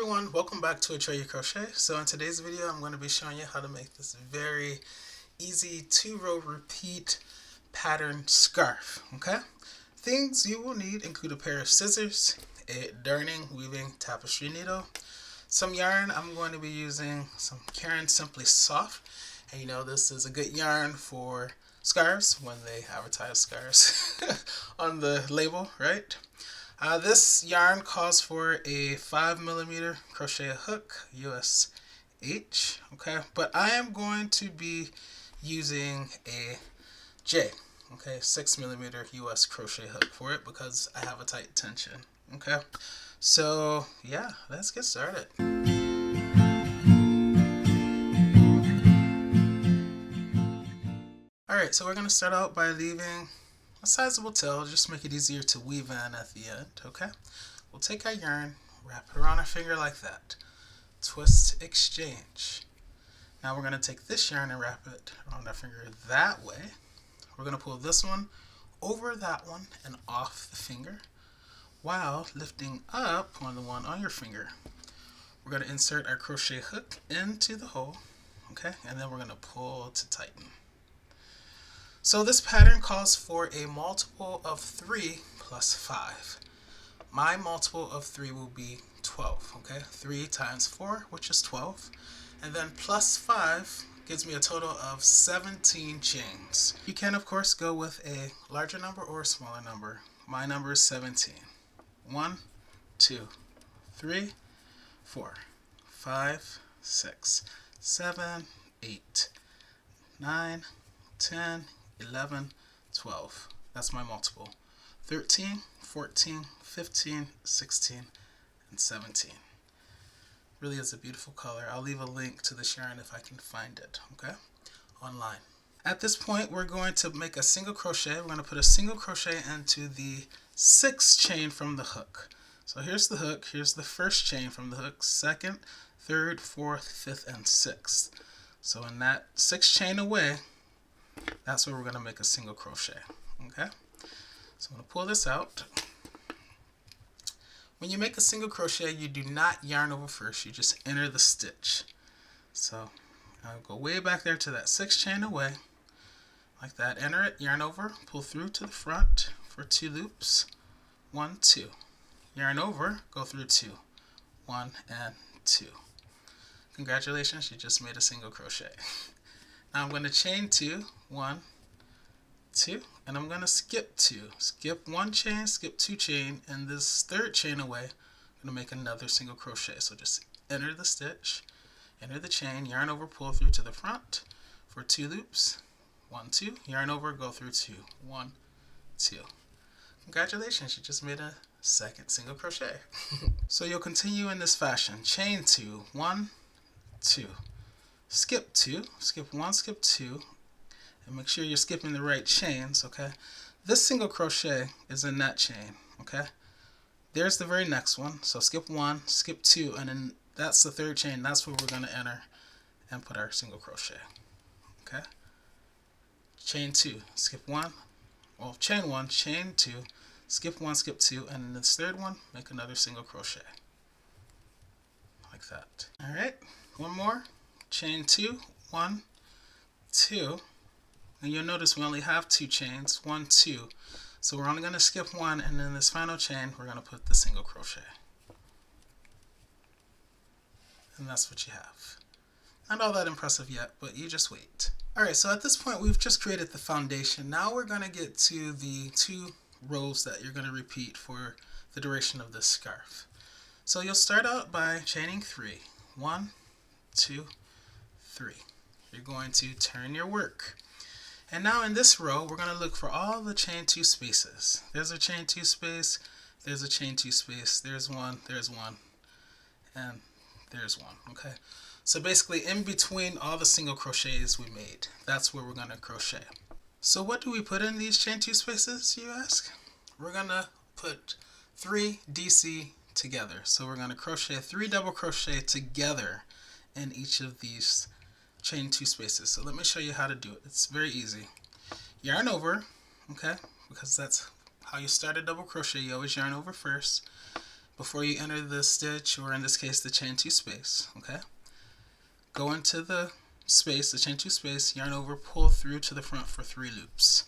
everyone, welcome back to Atreyu Crochet. So in today's video I'm going to be showing you how to make this very easy 2-row repeat pattern scarf. Okay, things you will need include a pair of scissors, a darning weaving tapestry needle, some yarn. I'm going to be using some Caron Simply Soft, and you know this is a good yarn for scarves when they advertise scarves on the label, right? This yarn calls for a 5mm crochet hook, US H, okay, but I am going to be using a J, okay, 6mm US crochet hook for it because I have a tight tension, okay. So yeah, let's get started. Alright, so we're going to start out by leaving a sizable tail, just make it easier to weave in at the end, okay? We'll take our yarn, wrap it around our finger like that, twist, exchange. Now we're going to take this yarn and wrap it around our finger that way. We're going to pull this one over that one and off the finger while lifting up on the one on your finger. We're going to insert our crochet hook into the hole, okay? And then we're going to pull to tighten. So this pattern calls for a multiple of 3 plus 5. My multiple of 3 will be 12, okay? 3 times 4, which is 12. And then plus 5 gives me a total of 17 chains. You can, of course, go with a larger number or a smaller number. My number is 17. 1, 2, 3, 4, 5, 6, 7, 8, 9, 10, 11, 12. That's my multiple. 13, 14, 15, 16, and 17. Really is a beautiful color. I'll leave a link to this yarn if I can find it, okay, online. At this point, we're going to make a single crochet. We're going to put a single crochet into the 6th chain from the hook. So here's the hook. Here's the first chain from the hook, 2nd, 3rd, 4th, 5th, and 6th. So in that 6th chain away, that's where we're going to make a single crochet, okay? So I'm going to pull this out. When you make a single crochet, you do not yarn over first, you just enter the stitch. So I'll go way back there to that 6th chain away, like that, enter it, yarn over, pull through to the front for 2 loops, 1, 2. Yarn over, go through 2, 1 and 2. Congratulations, you just made a single crochet. Now I'm going to chain 2, 1, 2, and I'm going to skip 2. Skip 1 chain, skip 2 chain, and this 3rd chain away, I'm going to make another single crochet. So just enter the stitch, enter the chain, yarn over, pull through to the front for 2 loops, 1, 2, yarn over, go through 2, 1, 2. Congratulations, you just made a second single crochet. So you'll continue in this fashion. Chain 2, 1, 2. Skip 2, skip 1, skip 2, and make sure you're skipping the right chains, okay? This single crochet is in that chain, okay? There's the very next one, so skip 1, skip 2, and then that's the 3rd chain. That's where we're going to enter and put our single crochet, okay? Chain 2, skip 1, well, chain 1, chain 2, skip 1, skip 2, and in this 3rd one, make another single crochet, like that. All right, one more. Chain 2, 1, 2, and you'll notice we only have 2 chains, 1, 2, so we're only going to skip 1, and in this final chain we're going to put the single crochet, and that's what you have. Not all that impressive yet, but you just wait. Alright, so at this point we've just created the foundation. Now we're going to get to the 2 rows that you're going to repeat for the duration of this scarf. So you'll start out by chaining 3, 1, 2, 3. You're going to turn your work. And now in this row, we're going to look for all the chain 2 spaces. There's a chain 2 space, there's a chain 2 space, there's 1, and there's 1, okay? So basically in between all the single crochets we made, that's where we're going to crochet. So what do we put in these chain 2 spaces, you ask? We're going to put 3 DC together. So we're going to crochet 3 double crochet together in each of these chain 2 spaces. So let me show you how to do it. It's very easy. Yarn over, okay, because that's how you start a double crochet. You always yarn over first. before you enter the stitch, or in this case the chain 2 space, okay? Go into the space, the chain 2 space, yarn over, pull through to the front for 3 loops.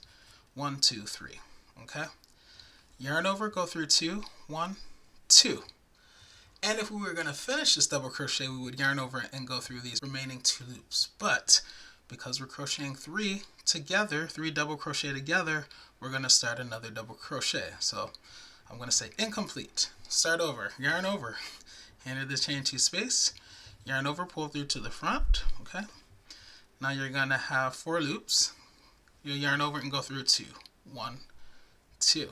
1, 2, 3, okay? Yarn over, go through 2, 1, 2. And if we were going to finish this double crochet, we would yarn over and go through these remaining 2 loops. But because we're crocheting 3 together, 3 double crochet together, we're going to start another double crochet. So I'm going to say incomplete. Start over, yarn over, enter the chain 2 space, yarn over, pull through to the front, okay? Now you're going to have 4 loops. You'll yarn over and go through 2. 1, 2.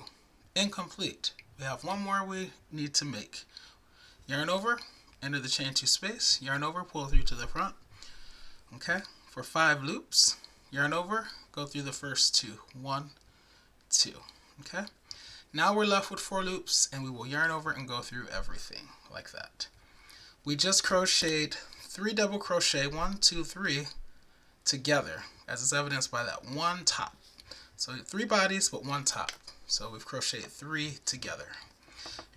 Incomplete. We have one more we need to make. Yarn over, enter the chain 2 space, yarn over, pull through to the front, okay? For 5 loops, yarn over, go through the first 2. 1, 2, okay? Now we're left with 4 loops, and we will yarn over and go through everything like that. We just crocheted 3 double crochet, 1, 2, 3, together, as is evidenced by that one top. So 3 bodies, but 1 top. So we've crocheted 3 together.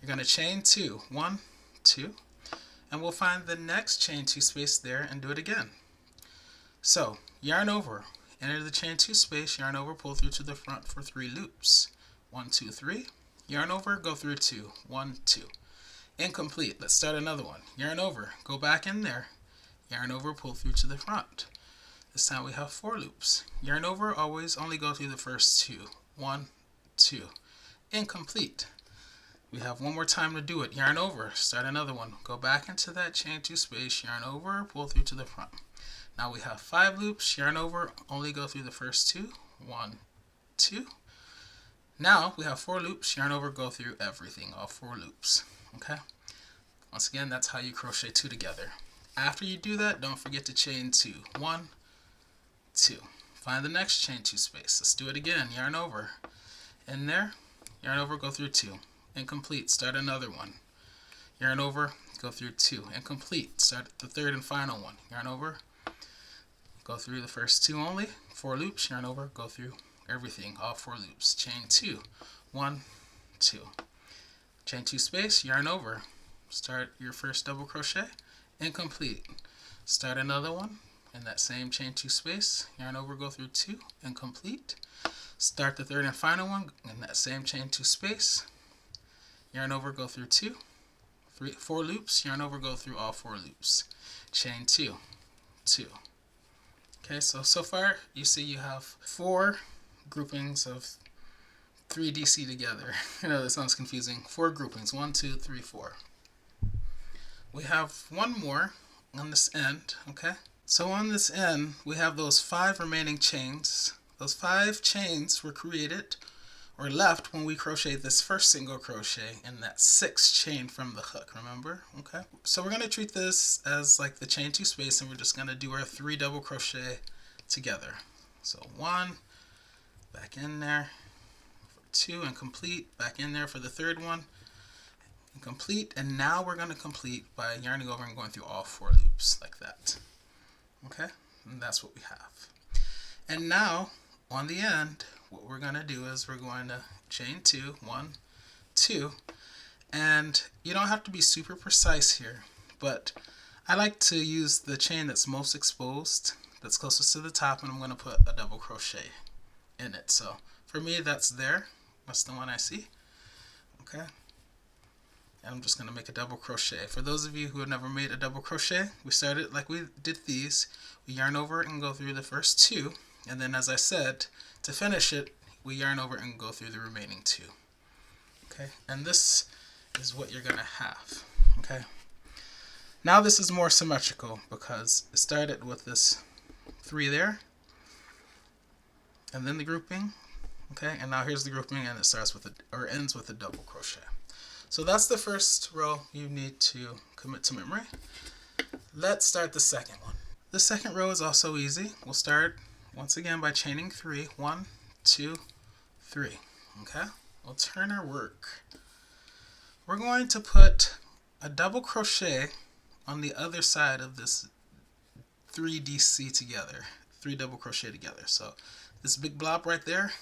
You're going to chain 2, 1, 2, and we'll find the next chain 2 space there and do it again. So yarn over, enter the chain 2 space, yarn over, pull through to the front for 3 loops. 1, 2, 3. Yarn over, go through 2. 1, 2. Incomplete. Let's start another one. Yarn over, go back in there, yarn over, pull through to the front. This time we have 4 loops. Yarn over, always only go through the first 2. 1, 2. Incomplete. We have one more time to do it. Yarn over, start another one. Go back into that chain 2 space, yarn over, pull through to the front. Now we have 5 loops. Yarn over, only go through the first 2. 1, 2. Now we have 4 loops. Yarn over, go through everything, all 4 loops. Okay? Once again, that's how you crochet 2 together. After you do that, don't forget to chain 2. 1, 2. Find the next chain 2 space. Let's do it again. Yarn over. In there, yarn over, go through 2. Incomplete. Start another one. Yarn over, go through 2. Incomplete. Start the third and final one. Yarn over, go through the first 2 only. 4 loops. Yarn over, go through everything, all 4 loops. Chain 2. 1, 2. Chain 2 space, yarn over. Start your first double crochet. Incomplete. Start another one in that same chain 2 space. Yarn over, go through 2. Incomplete. Start the third and final one in that same chain 2 space. Yarn over, go through 2. 4 loops. Yarn over, go through all 4 loops. Chain 2. 2. Okay, so far you see you have 4 groupings of 3 DC together. I know that sounds confusing. 4 groupings. 1, 2, 3, 4. We have one more on this end, okay? So on this end, we have those 5 remaining chains. Those 5 chains were created or left when we crocheted this first single crochet in that 6th chain from the hook, remember? Okay. So we're going to treat this as like the chain 2 space, and we're just going to do our 3 double crochet together. So 1, back in there, 2, and complete, back in there for the 3rd one, and complete, and now we're going to complete by yarning over and going through all 4 loops like that. Okay, and that's what we have. And now on the end, what we're going to do is we're going to chain 2, 1, 2, and you don't have to be super precise here, but I like to use the chain that's most exposed, that's closest to the top, and I'm going to put a double crochet in it. So for me, that's there. That's the one I see. Okay. And I'm just going to make a double crochet. For those of you who have never made a double crochet, we started like we did these. We yarn over and go through the first 2, and then as I said, to finish it, we yarn over and go through the remaining 2. Okay, and this is what you're going to have. Okay. Now this is more symmetrical because it started with this 3 there, and then the grouping. Okay, and now here's the grouping, and it starts with or ends with a double crochet. So that's the first row you need to commit to memory. Let's start the second one. The second row is also easy. We'll start once again by chaining 3. 1, 2, 3. Okay, we'll turn our work. We're going to put a double crochet on the other side of this 3 DC together, 3 double crochet together. So this big blob right there,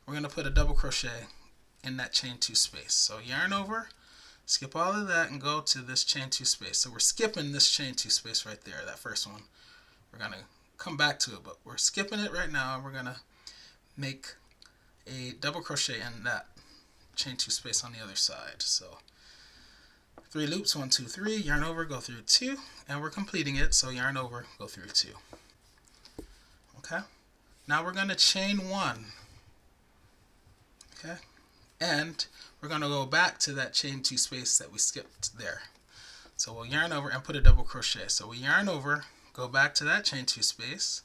we're going to put a double crochet in that chain 2 space. So yarn over, Skip all of that and go to this chain 2 space. So we're skipping this chain 2 space right there, that first one. We're going to come back to it, but we're skipping it right now, and we're going to make a double crochet in that chain 2 space on the other side. So 3 loops, 1, 2, 3, yarn over, go through 2, and we're completing it, so yarn over, go through 2. Okay, now we're going to chain 1. Okay, and we're going to go back to that chain 2 space that we skipped there. So we'll yarn over and put a double crochet. So we yarn over, go back to that chain 2 space,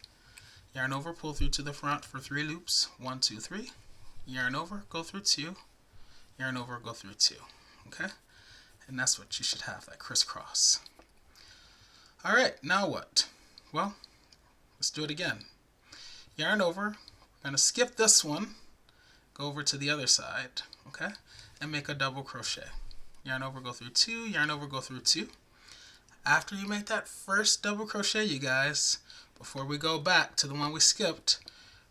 yarn over, pull through to the front for 3 loops, 1, 2, 3, yarn over, go through 2, yarn over, go through 2. Okay, and that's what you should have, that crisscross. All right, now what? Well, let's do it again. Yarn over, we're going to skip this one, go over to the other side, okay, and make a double crochet. Yarn over, go through 2, yarn over, go through 2. After you make that first double crochet, you guys, before we go back to the one we skipped,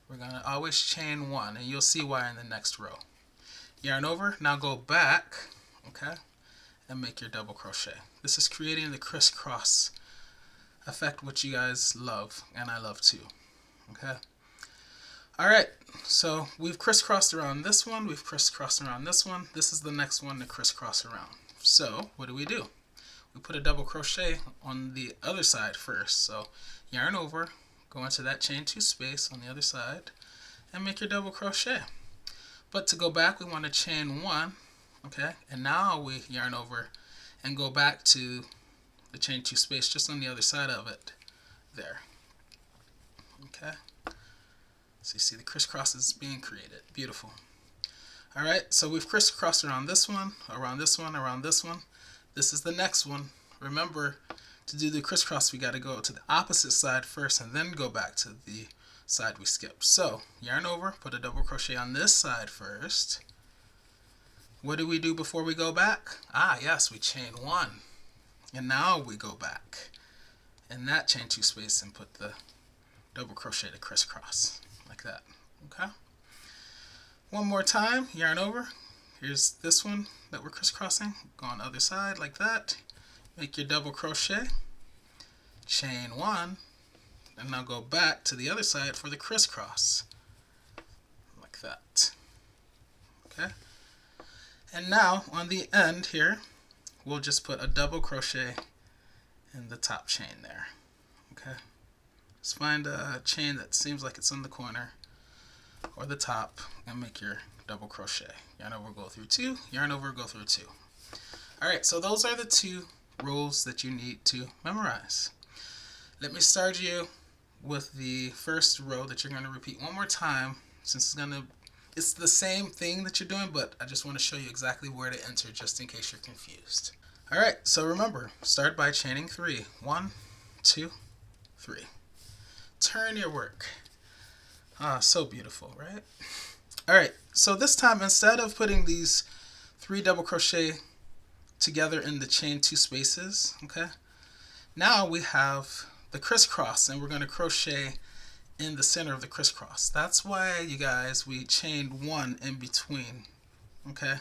we're going to always chain 1, and you'll see why in the next row. Yarn over, now go back, okay, and make your double crochet. This is creating the crisscross effect, which you guys love, and I love too. Okay. Alright, so we've crisscrossed around this one, we've crisscrossed around this one. This is the next one to crisscross around. So what do? We put a double crochet on the other side first. So yarn over, go into that chain 2 space on the other side, and make your double crochet. But to go back, we want to chain 1, okay, and now we yarn over and go back to the chain 2 space just on the other side of it there. Okay, so you see the crisscross is being created. Beautiful. All right, so we've crisscrossed around this one, around this one, around this one. This is the next one. Remember, to do the crisscross, we got to go to the opposite side first and then go back to the side we skipped. So yarn over, put a double crochet on this side first. What do we do before we go back? Ah, yes, we chain 1. And now we go back in that chain 2 space and put the double crochet to crisscross like that. Okay. One more time, yarn over. Here's this one that we're crisscrossing. Go on the other side like that. Make your double crochet, chain 1, and now go back to the other side for the crisscross like that. Okay. And now on the end here, we'll just put a double crochet in the top chain there. Okay. Just find a chain that seems like it's in the corner or the top and make your double crochet. Yarn over, go through 2, yarn over, go through 2. Alright, so those are the 2 rows that you need to memorize. Let me start you with the first row that you're going to repeat one more time, since it's the same thing that you're doing, but I just want to show you exactly where to enter just in case you're confused. Alright, so remember, start by chaining 3. 1, 2, 3. Turn your work. Ah, so beautiful, right? Alright, so this time, instead of putting these 3 double crochet together in the chain 2 spaces, okay, now we have the crisscross, and we're going to crochet in the center of the crisscross. That's why, you guys, we chained 1 in between. Okay,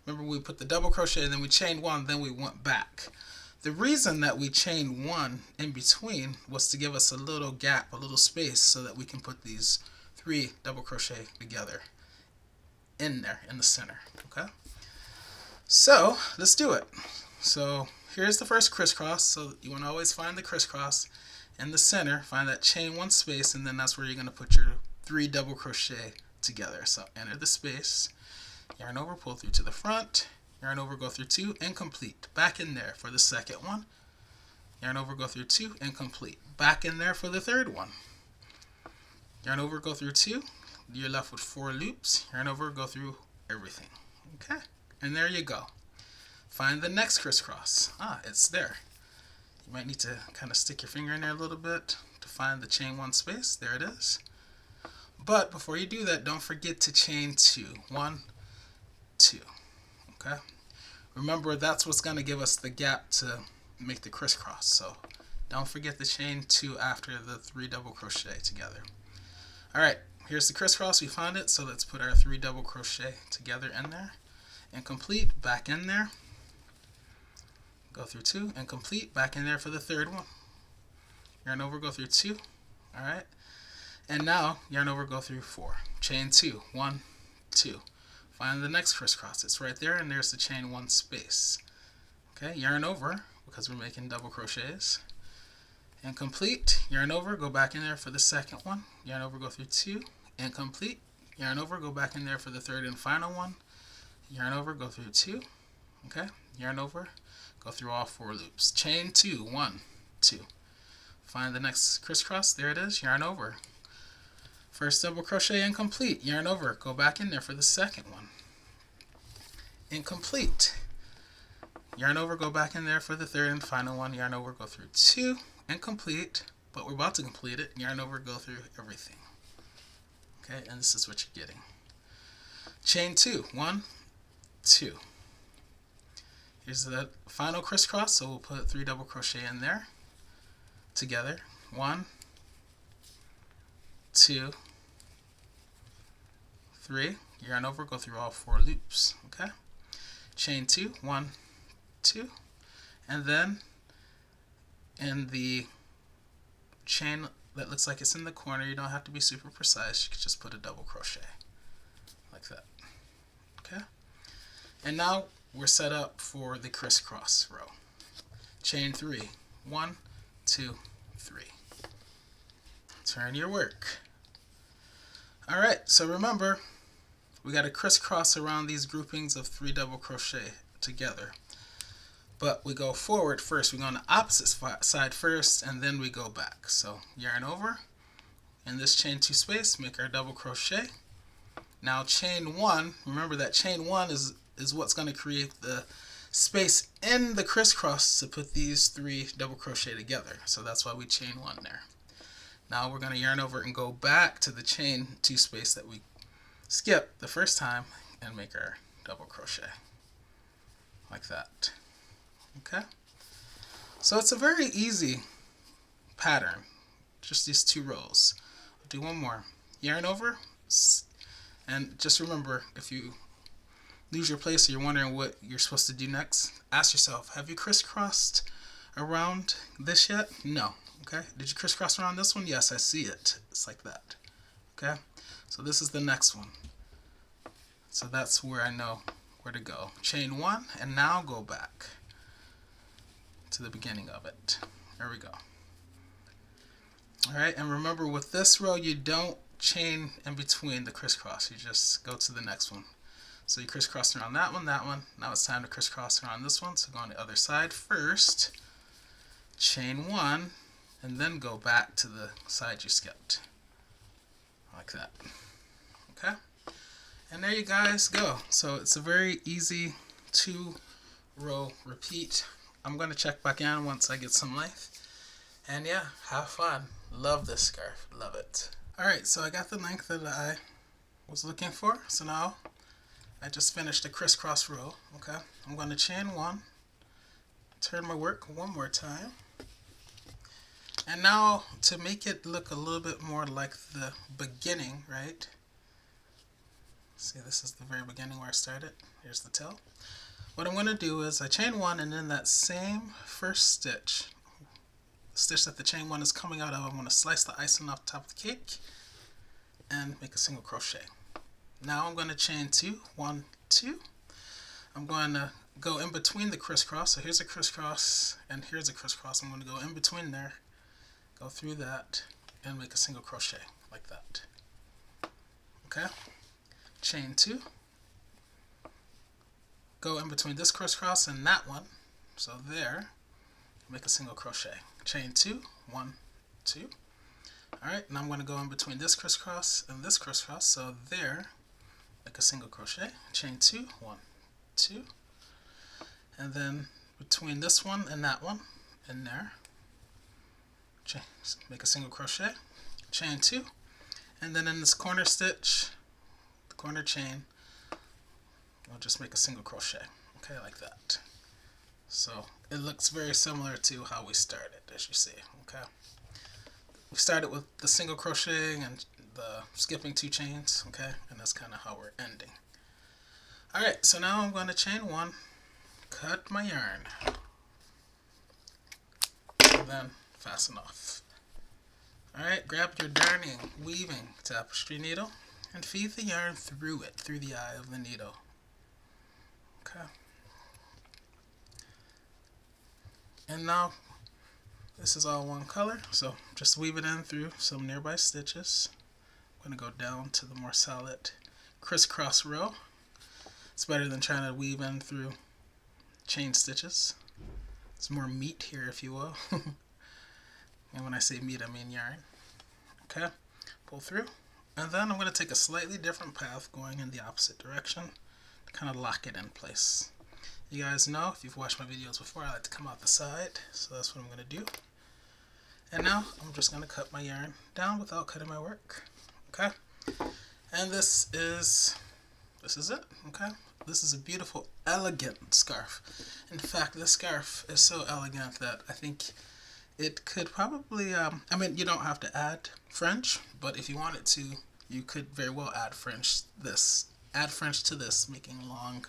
remember, we put the double crochet, and then we chained 1, then we went back. The reason that we chained 1 in between was to give us a little gap, a little space, so that we can put these 3 double crochet together in there in the center. Okay, so let's do it. So here's the first crisscross. So you want to always find the crisscross in the center, find that chain 1 space, and then that's where you're going to put your 3 double crochet together. So enter the space, yarn over, pull through to the front, yarn over, go through 2, and complete. Back in there for the second one, yarn over, go through 2, and complete. Back in there for the third one, yarn over, go through 2, you're left with 4 loops, yarn over, go through everything. Okay, and there you go. Find the next crisscross. Ah, it's there. You might need to kind of stick your finger in there a little bit to find the chain 1 space. There it is. But before you do that, don't forget to chain 2. 1, 2. Okay? Remember, that's what's going to give us the gap to make the crisscross. So don't forget to chain 2 after the 3 double crochet together. Alright, here's the crisscross. We found it. So let's put our 3 double crochet together in there and complete. Back in there. go through 2, and complete, back in there for the third one, yarn over, go through 2, alright, and now yarn over, go through 4, chain 2, 1, 2, find the next crisscross, it's right there, and there's the chain 1 space, okay, yarn over, because we're making double crochets, and complete, yarn over, go back in there for the second one, yarn over, go through 2, and complete, yarn over, go back in there for the third and final one, yarn over, go through 2, okay, yarn over, go through all 4 loops, chain 2, 1, 2, find the next crisscross, there it is, yarn over, first double crochet and complete, yarn over, go back in there for the second one, and complete, yarn over, go back in there for the third and final one, yarn over, go through 2, and complete, but we're about to complete it, yarn over, go through everything, okay, and this is what you're getting, chain 2, 1, 2, here's the final crisscross, so we'll put 3 double crochet in there together, 1, 2, 3, yarn over, go through all 4 loops, okay, chain 2, 1, 2, and then in the chain that looks like it's in the corner, you don't have to be super precise, you can just put a double crochet like that, okay, and now we're set up for the crisscross row, chain 3, 1, 2, 3, turn your work. Alright, so remember, we got to crisscross around these groupings of 3 double crochet together. But we go forward first, we go on the opposite side first, and then we go back. So yarn over, in this chain 2 space, make our double crochet. Now chain 1, remember that chain 1 is what's going to create the space in the crisscross to put these 3 double crochet together. So that's why we chain 1 there. Now we're going to yarn over and go back to the chain 2 space that we skipped the first time and make our double crochet like that. Okay, so it's a very easy pattern, just these 2 rows. I'll do one more, yarn over, and just remember, if you lose your place or you're wondering what you're supposed to do next, ask yourself, have you crisscrossed around this yet? No. Okay, did you crisscross around this one? Yes, I see it. It's like that. Okay, so this is the next one. So that's where I know where to go. Chain 1, and now go back to the beginning of it. There we go. Alright, and remember with this row you don't chain in between the crisscross, you just go to the next one. So you crisscross around that one, now it's time to crisscross around this one, so go on the other side first, chain 1, and then go back to the side you skipped, like that. Okay, and there you guys go. So it's a very easy 2-row repeat. I'm going to check back in once I get some length. And yeah, have fun. Love this scarf. Love it. Alright, so I got the length that I was looking for. So now I just finished the crisscross row. Okay, I'm going to chain 1, turn my work one more time. And now to make it look a little bit more like the beginning, right? See, this is the very beginning where I started. Here's the tail. What I'm going to do is I chain 1, and in that same first stitch, the stitch that the chain 1 is coming out of, I'm going to slice the icing off the top of the cake and make a single crochet. Now I'm going to chain 2, 1, 2. I'm going to go in between the crisscross. So here's a crisscross and here's a crisscross. I'm going to go in between there, go through that, and make a single crochet like that. Okay, chain 2. Go in between this crisscross and that one, so there, make a single crochet, chain 2, 1, 2. Alright, now I'm going to go in between this crisscross and this crisscross, so there, make a single crochet, chain 2, 1, 2, and then between this one and that one, in there, make a single crochet, chain 2, and then in this corner stitch, the corner chain, we'll just make a single crochet, okay, like that. So it looks very similar to how we started, as you see, okay. We started with the single crocheting and the skipping 2 chains, okay, and that's kind of how we're ending. Alright, so now I'm going to chain 1, cut my yarn, and then fasten off. Alright, grab your darning, weaving tapestry needle and feed the yarn through it, through the eye of the needle. Okay. And now this is all one color, so just weave it in through some nearby stitches. I'm going to go down to the more solid crisscross row. It's better than trying to weave in through chain stitches. It's more meat here, if you will. And when I say meat, I mean yarn. Okay, pull through. And then I'm going to take a slightly different path going in the opposite direction to kind of lock it in place. You guys know, if you've watched my videos before, I like to come out the side, so that's what I'm going to do. And now I'm just going to cut my yarn down without cutting my work. Okay, and this is it. Okay, this is a beautiful, elegant scarf. In fact, this scarf is so elegant that I think it could probably, I mean, you don't have to add fringe, but if you wanted to, you could very well add fringe to this, making long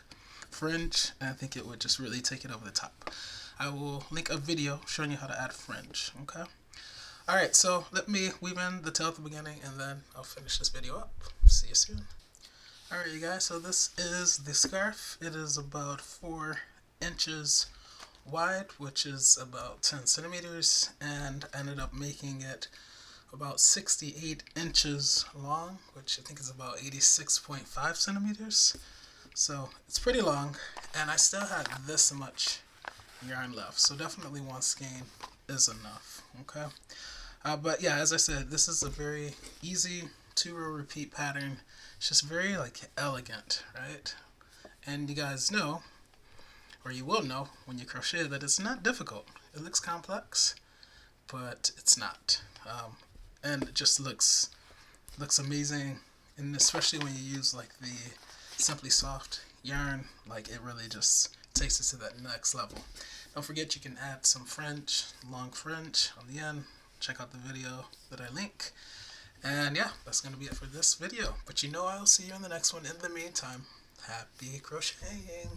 fringe, and I think it would just really take it over the top. I will link a video showing you how to add fringe. Okay. Alright, so let me weave in the tail at the beginning and then I'll finish this video up. See you soon. Alright you guys, so this is the scarf. It is about 4 inches wide, which is about 10 centimeters, and I ended up making it about 68 inches long, which I think is about 86.5 centimeters. So it's pretty long, and I still had this much yarn left, so definitely one skein is enough. Okay. But yeah, as I said, this is a very easy 2-row repeat pattern. It's just very elegant, right? And you guys know, or you will know when you crochet, that it's not difficult. It looks complex, but it's not. And it just looks amazing, and especially when you use the Simply Soft yarn, it really just takes it to that next level. Don't forget you can add some fringe, long fringe on the end. Check out the video that I link. And yeah, that's going to be it for this video. But I'll see you in the next one. In the meantime, happy crocheting!